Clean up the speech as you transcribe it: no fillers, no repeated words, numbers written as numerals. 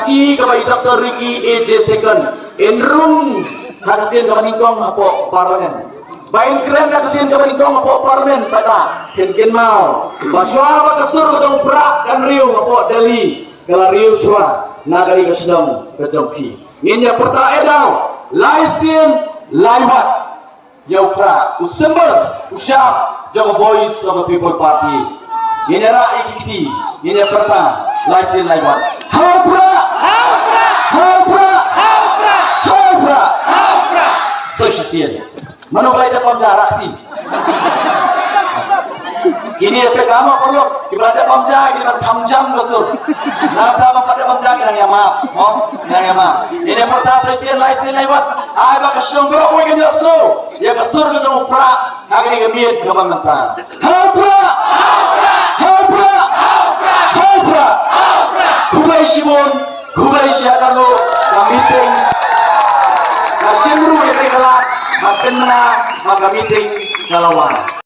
Paski kepada Dr. Ricky AJ Second Enrum haksian kepada Ningkong apa parlemen bain keren haksian kepada Ningkong apa parlemen pada Ken mau Baswa kasur ketemu perak kan Rio apa Delhi kalau Rio Shua nagari kesedang kejongki ini perta edau laisin laiwat yaukra usember usyap jauh voice of the people party ini rakyat ikiti ini perta laisin laiwat haupra sosial manusia dapat jarakti kini apa kamu perlu kita pamjang ini pamjang betul nak sama pada pamjang yang maaf yang maaf ini pertama sosial laisin laiwat ay baka sedang berapa yang dia slow ya kasur ke jauh pra agar dia gemit kebangetan haupra kubai shibon kubai syakalo meeting kasimru yang kalah makin menang maka meeting kalawan